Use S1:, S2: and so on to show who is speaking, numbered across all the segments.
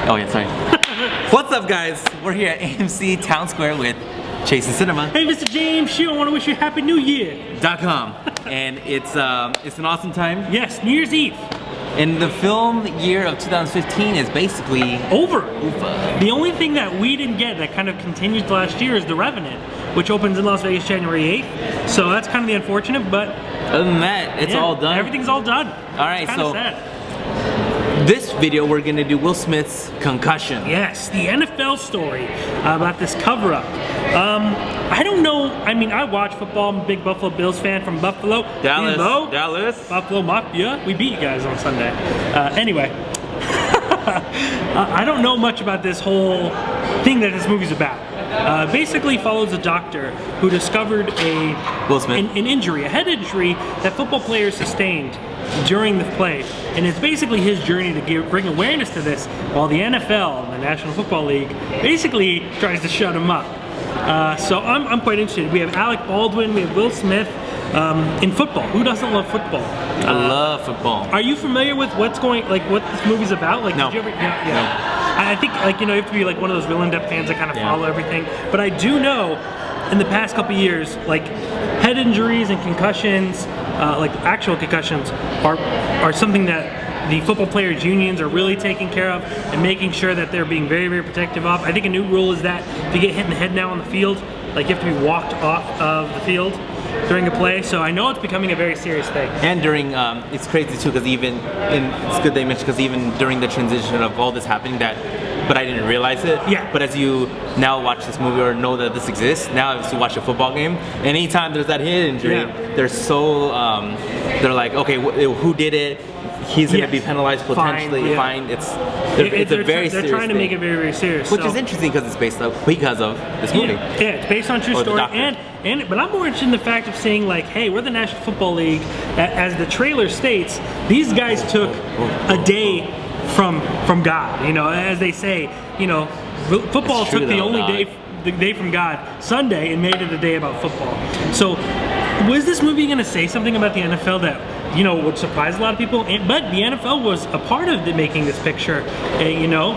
S1: Oh yeah, sorry. What's up, guys? We're here at AMC Town Square with Chase and Cinema.
S2: Hey, Mr. James Shue, I want to wish you a Happy New Year.com.
S1: And it's an awesome time.
S2: Yes, New Year's Eve.
S1: And the film year of 2015 is basically
S2: over. The only thing that we didn't get that kind of continues last year is The Revenant, which opens in Las Vegas January 8th. So that's kind of the unfortunate, but
S1: other than that, it's all done.
S2: Everything's all done.
S1: All right,
S2: so
S1: sad. This video we're gonna do Will Smith's Concussion.
S2: Yes, the NFL story about this cover-up. I don't know. I mean, I watch football. I'm a big Buffalo Bills fan from Buffalo.
S1: Dallas.
S2: Buffalo Mafia. We beat you guys on Sunday. Anyway, I don't know much about this whole thing that this movie's about. Basically follows a doctor who discovered an injury, a head injury that football players sustained during the play, and it's basically his journey to bring awareness to this, while the NFL, the National Football League, basically tries to shut him up. So I'm quite interested. We have Alec Baldwin, we have Will Smith in football. Who doesn't love football?
S1: I love football.
S2: Are you familiar with what this movie's about? Like,
S1: no.
S2: Did you ever? Yeah. I think, you have to be like one of those real in-depth fans that kind of follow everything. But I do know, in the past couple years, like head injuries and concussions, like actual concussions, are something that the football players' unions are really taking care of and making sure that they're being very, very protective of. I think a new rule is that if you get hit in the head now on the field, like you have to be walked off of the field during a play. So I know it's becoming a very serious thing.
S1: And during, it's crazy too, because it's good they mentioned, because even during the transition of all this happening, but I didn't realize it.
S2: Yeah.
S1: But as you now watch this movie or know that this exists, now as you watch a football game, and anytime there's that head injury, they're so, they're like, okay, who did it? He's going to be penalized, potentially fined. It's a very serious
S2: They're trying to make it very, very serious.
S1: Which is interesting because it's based because of this movie.
S2: Yeah, it's based on true story. But I'm more interested in the fact of saying, like, hey, we're the National Football League. As the trailer states, these guys took a day from God. As they say, football took the day from God, Sunday, and made it a day about football. So was this movie going to say something about the NFL that would surprise a lot of people? But the NFL was a part of making this picture,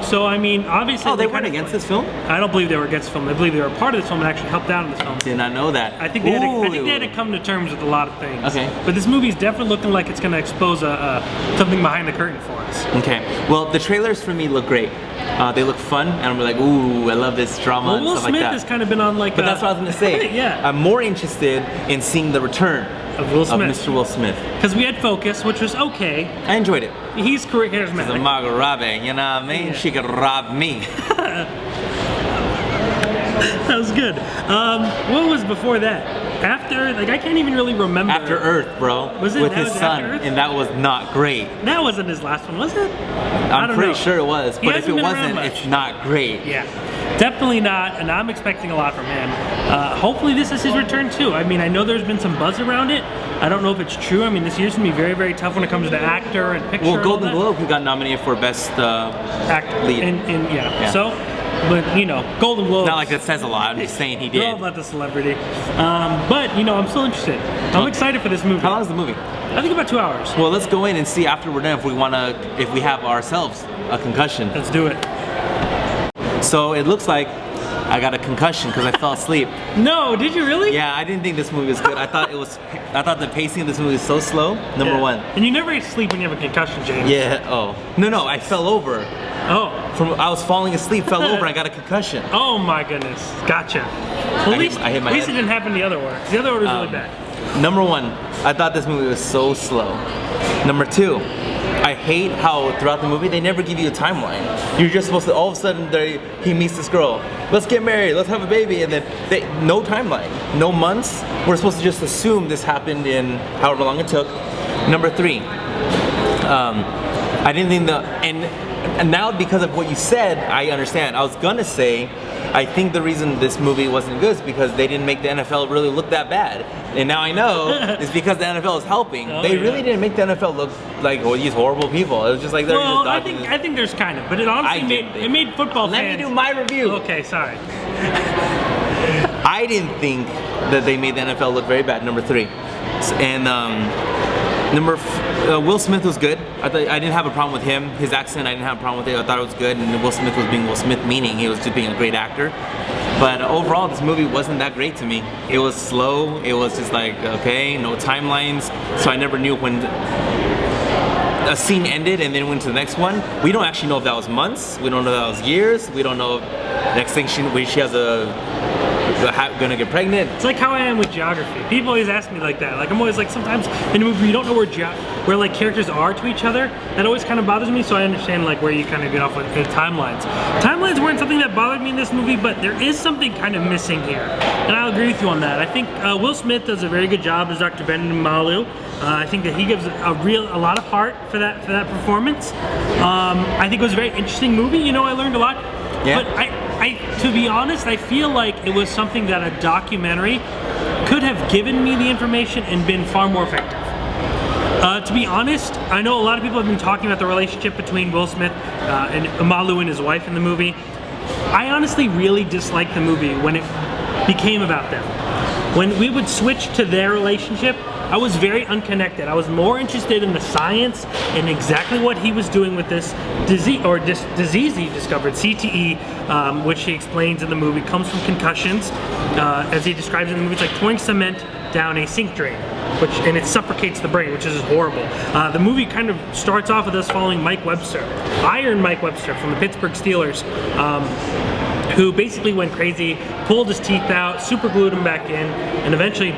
S2: So I mean, obviously.
S1: Oh, they weren't against this film?
S2: I don't believe they were against the film. I believe they were a part of this film and actually helped out in this film.
S1: Did not know that.
S2: I think they had to come to terms with a lot of things.
S1: Okay.
S2: But this movie's definitely looking like it's going to expose something behind the curtain for us.
S1: Okay. Well, the trailers for me look great. They look fun, and I'm like, ooh, I love this drama and stuff like that.
S2: Will Smith has kind of been on like.
S1: But that's what I was going to say.
S2: Yeah.
S1: I'm more interested in seeing the return
S2: of Will Smith.
S1: Of Mr. Will Smith.
S2: Because we had Focus, which was okay.
S1: I enjoyed it.
S2: He's charismatic.
S1: He's a Margot Robbie, you know what I mean? Yeah. She could rob me.
S2: That was good. What was before that? After, I can't even really remember.
S1: After Earth, bro.
S2: Was it?
S1: With his son, and that was not great.
S2: That wasn't his last one, was it?
S1: I'm pretty sure it was, but if it wasn't, it's not great.
S2: Yeah. Definitely not, and I'm expecting a lot from him. Hopefully this is his return too. I mean, I know there's been some buzz around it. I don't know if it's true. I mean, this year's gonna be very, very tough when it comes to actor and picture.
S1: Well, Golden Globe, he got nominated for Best Actor Lead.
S2: Yeah. So, but Golden Globe.
S1: Not like that says a lot. I'm just saying he did.
S2: They're all about the celebrity. But I'm still interested. I'm excited for this movie.
S1: How long is the movie?
S2: I think about 2 hours.
S1: Well, let's go in and see after we're done if we have ourselves a concussion.
S2: Let's do it.
S1: So it looks like I got a concussion because I fell asleep.
S2: No, did you really?
S1: Yeah, I didn't think this movie was good. I thought the pacing of this movie was so slow. Number one.
S2: And you never sleep when you have a concussion, James.
S1: Yeah. Oh. No, I fell over.
S2: Oh.
S1: I was falling asleep, fell over, and I got a concussion.
S2: Oh my goodness. Gotcha. Well, at least it didn't happen the other order. The other order was really bad.
S1: Number one, I thought this movie was so slow. Number two, I hate how throughout the movie they never give you a timeline. You're just supposed to, all of a sudden he meets this girl. Let's get married, let's have a baby, and then no timeline, no months. We're supposed to just assume this happened in however long it took. Number three, I didn't think and now because of what you said, I understand. I was gonna say, I think the reason this movie wasn't good is because they didn't make the NFL really look that bad. And now I know it's because the NFL is helping. They really didn't make the NFL look like these horrible people. It was just like they're just dodging.
S2: I think there's kind of, but it honestly made football fans.
S1: Let me do my review.
S2: Okay, sorry.
S1: I didn't think that they made the NFL look very bad. Number three, and Will Smith was good. I didn't have a problem with him. His accent, I didn't have a problem with it. I thought it was good. And Will Smith was being Will Smith, meaning he was just being a great actor. But overall, this movie wasn't that great to me. It was slow. It was just like, okay, no timelines. So I never knew when a scene ended and then went to the next one. We don't actually know if that was months. We don't know if that was years. We don't know if next thing she has gonna get pregnant.
S2: It's like how I am with geography. People always ask me like that. Like I'm always like, sometimes in a movie you don't know where like characters are to each other. That always kind of bothers me. So I understand like where you kind of get off with timelines. Timelines weren't something that bothered me in this movie, but there is something kind of missing here, and I'll agree with you on that. I think Will Smith does a very good job as Dr. Ben Malu. I think that he gives a lot of heart for that performance. I think it was a very interesting movie. You know, I learned a lot.
S1: Yeah.
S2: But to be honest, I feel like it was something that a documentary could have given me the information and been far more effective. To be honest, I know a lot of people have been talking about the relationship between Will Smith and Malu and his wife in the movie. I honestly really disliked the movie when it became about them. When we would switch to their relationship, I was very unconnected. I was more interested in the science and exactly what he was doing with this disease he discovered, CTE, which he explains in the movie, comes from concussions. As he describes in the movie, it's like pouring cement down a sink drain, and it suffocates the brain, which is horrible. The movie kind of starts off with us following Mike Webster, Iron Mike Webster from the Pittsburgh Steelers, who basically went crazy, pulled his teeth out, super glued him back in, and eventually,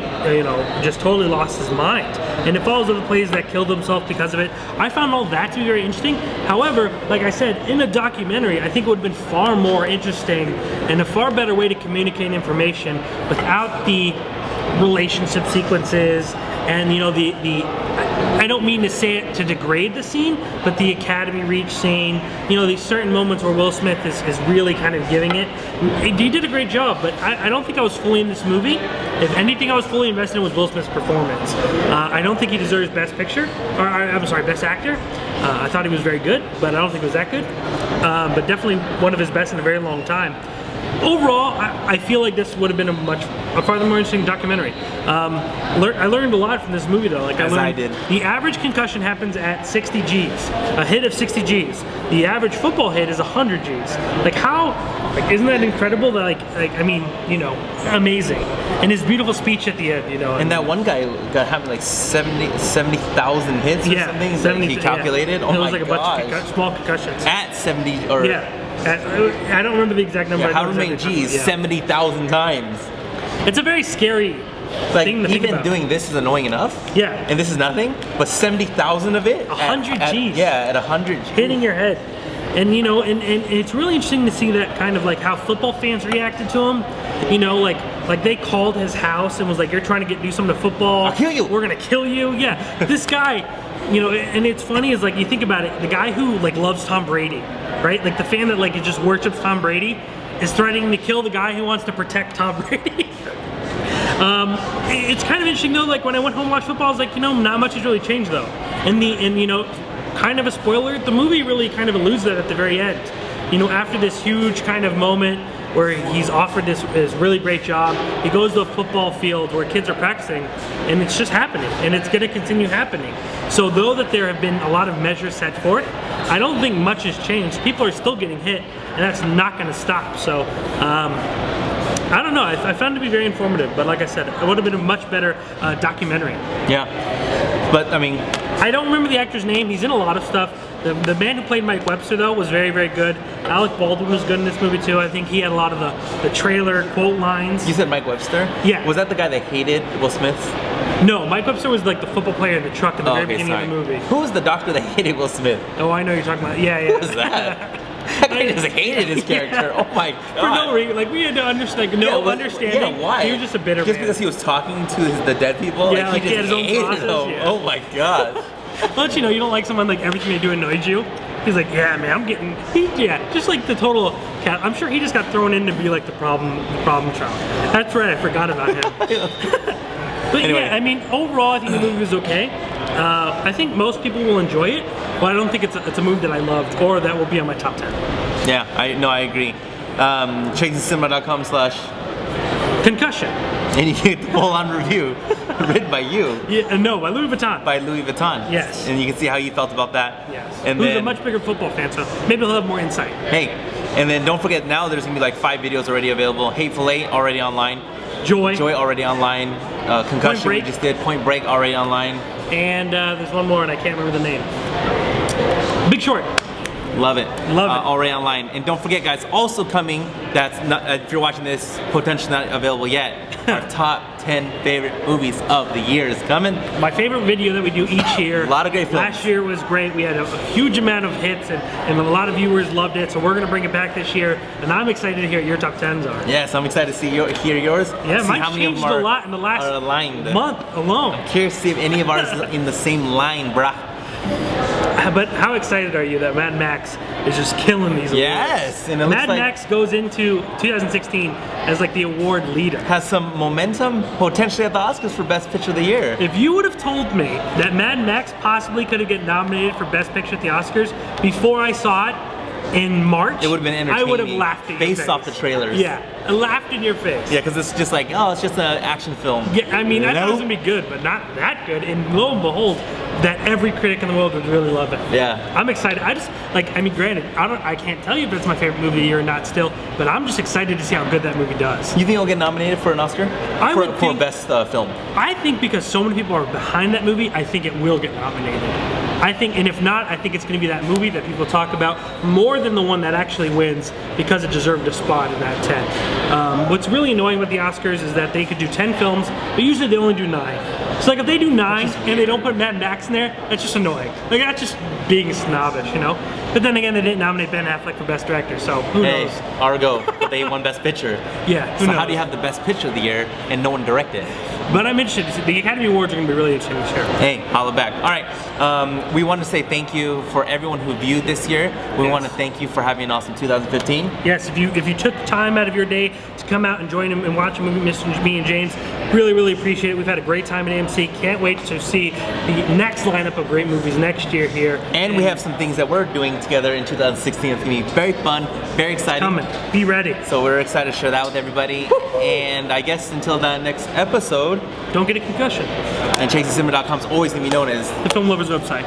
S2: just totally lost his mind. And it follows other players that killed themselves because of it. I found all that to be very interesting. However, like I said, in a documentary, I think it would have been far more interesting and a far better way to communicate information without the relationship sequences and I don't mean to say it to degrade the scene, but the Academy Reach scene, these certain moments where Will Smith is really kind of giving it. He did a great job, but I don't think I was fully in this movie. If anything, I was fully invested in was Will Smith's performance. I don't think he deserves Best Picture, Best Actor. I thought he was very good, but I don't think it was that good. But definitely one of his best in a very long time. Overall, I feel like this would have been a far more interesting documentary. I learned a lot from this movie though. I did. The average concussion happens at 60 Gs. A hit of 60 Gs. The average football hit is 100 Gs. Isn't that incredible? Amazing. And his beautiful speech at the end,
S1: And that one guy got having like 70,000 hits or something. 70, he calculated. Yeah.
S2: Oh, it was like a bunch of small concussions.
S1: At 70 or.
S2: Yeah. I don't remember the exact number.
S1: Yeah, how many G's? 70,000 times.
S2: It's a very scary thing to think about.
S1: Even doing this is annoying enough.
S2: Yeah.
S1: And this is nothing, but 70,000 of it.
S2: 100 G's.
S1: At 100 G's.
S2: Hitting your head. And and it's really interesting to see that kind of like how football fans reacted to him. Like they called his house and was like, "You're trying to do something to football.
S1: I'll kill you.
S2: We're gonna kill you." Yeah. This guy, and it's funny is like you think about it, the guy who loves Tom Brady, right? Like the fan that just worships Tom Brady is threatening to kill the guy who wants to protect Tom Brady. It's kind of interesting though. Like when I went home and watched football, I was like, not much has really changed though. Kind of a spoiler, the movie really kind of alludes that at the very end. After this huge kind of moment where he's offered this really great job, he goes to a football field where kids are practicing, and it's just happening, and it's going to continue happening. So though that there have been a lot of measures set forth, I don't think much has changed. People are still getting hit, and that's not going to stop. So I don't know. I found it to be very informative, but like I said, it would have been a much better documentary.
S1: Yeah, but
S2: I don't remember the actor's name. He's in a lot of stuff. The man who played Mike Webster, though, was very, very good. Alec Baldwin was good in this movie, too. I think he had a lot of the trailer quote lines.
S1: You said Mike Webster?
S2: Yeah.
S1: Was that the guy that hated Will Smith?
S2: No, Mike Webster was like the football player in the truck at the very beginning of the movie.
S1: Who was the doctor that hated Will Smith?
S2: Oh, I know you're talking about. Yeah.
S1: Who was that? That guy just hated his character. Yeah. Oh my god.
S2: For no reason. We had to understand. Understanding.
S1: Yeah, why?
S2: He was just a bitter
S1: Just
S2: man.
S1: because he was talking to the dead people?
S2: Yeah,
S1: he just
S2: had his own
S1: hated
S2: process.
S1: them.
S2: Yeah.
S1: Oh my god.
S2: Don't you don't like someone everything they do annoys you? He's like, yeah, man, I'm getting, just like the total cat. I'm sure he just got thrown in to be the problem child. That's right, I forgot about him. But anyway. Yeah, overall, I think the movie was okay. I think most people will enjoy it, but I don't think it's a movie that I loved or that will be on my top 10.
S1: Yeah, I agree. ChaseTheCinema.com/Concussion. And you get the full-on review. Written by you.
S2: Yeah, no, by Louis Vuitton.
S1: By Louis Vuitton.
S2: Yes.
S1: And you can see how you felt about that.
S2: Yes.
S1: And
S2: Who's
S1: then,
S2: a much bigger football fan, so maybe he'll have more insight.
S1: hey, and then don't forget now there's gonna be like 5 videos already available. Hateful Eight already online.
S2: Joy
S1: already online. Concussion we just did. Point Break already online.
S2: And there's one more and I can't remember the name. Big Short.
S1: Love it.
S2: Love it.
S1: Already online. And don't forget, guys, also coming, that's not, if you're watching this, potentially not available yet, our top 10 favorite movies of the year is coming.
S2: My favorite video that we do each year.
S1: A lot of great films.
S2: Last year was great. We had a huge amount of hits and a lot of viewers loved it. So we're going to bring it back this year. And I'm excited to hear what your top 10s are.
S1: Yes, I'm excited to hear yours.
S2: Yeah,
S1: see
S2: mine
S1: how many of
S2: changed
S1: them
S2: a lot in the last month alone.
S1: Curious to see if any of ours is in the same line, bruh.
S2: But how excited are you that Mad Max is just killing these awards?
S1: Yes, and it looks
S2: Mad
S1: like
S2: Max goes into 2016 as like the award leader.
S1: has some momentum, potentially at the Oscars for Best Picture of the Year.
S2: If you would have told me that Mad Max possibly could have get nominated for Best Picture at the Oscars before I saw it in March,
S1: it would have been entertaining.
S2: I would have laughed at your
S1: based
S2: face.
S1: off the trailers.
S2: Yeah, I laughed in your face.
S1: Yeah, because it's just like, oh, it's just an action film.
S2: Yeah, I mean, I thought it was
S1: Nope.
S2: gonna be good, but not that good. And lo and behold, that every critic in the world would really love it.
S1: Yeah.
S2: I'm excited. I just I mean, granted, I can't tell you if it's my favorite movie of the year or not still, but I'm just excited to see how good that movie does.
S1: You think it'll get nominated for an Oscar?
S2: I would
S1: for
S2: think-
S1: Best Film.
S2: I think because so many people are behind that movie, I think it will get nominated. I think, and if not, I think it's going to be that movie that people talk about more than the one that actually wins because it deserved a spot in that 10. What's really annoying with the Oscars is that they could do 10 films, but usually they only do 9. So like if they do 9 and they don't put Mad Max in there, that's just annoying. Like that's just being snobbish, you know? But then again, they didn't nominate Ben Affleck for Best Director, so who knows?
S1: Argo, they won Best Picture.
S2: Yeah, who
S1: So
S2: knows?
S1: how do you have the Best Picture of the year and no one directed?
S2: But I'm interested. The Academy Awards are going to be really interesting this year.
S1: Hey, holla back. All right, we want to say thank you for everyone who viewed this year. We want to thank you for having an awesome 2015.
S2: Yes, if you took time out of your day to come out and join him and watch a movie, me and James, really appreciate it. We've had a great time at AMC. Can't wait to see the next lineup of great movies next year here.
S1: And we have some things that we're doing together in 2016. It's going to be very fun, very exciting.
S2: Coming. Be ready.
S1: So we're excited to share that with everybody. And I guess until that next episode,
S2: don't get a concussion.
S1: and ChaseCinema.com is always going to be known as
S2: the Film Lovers website.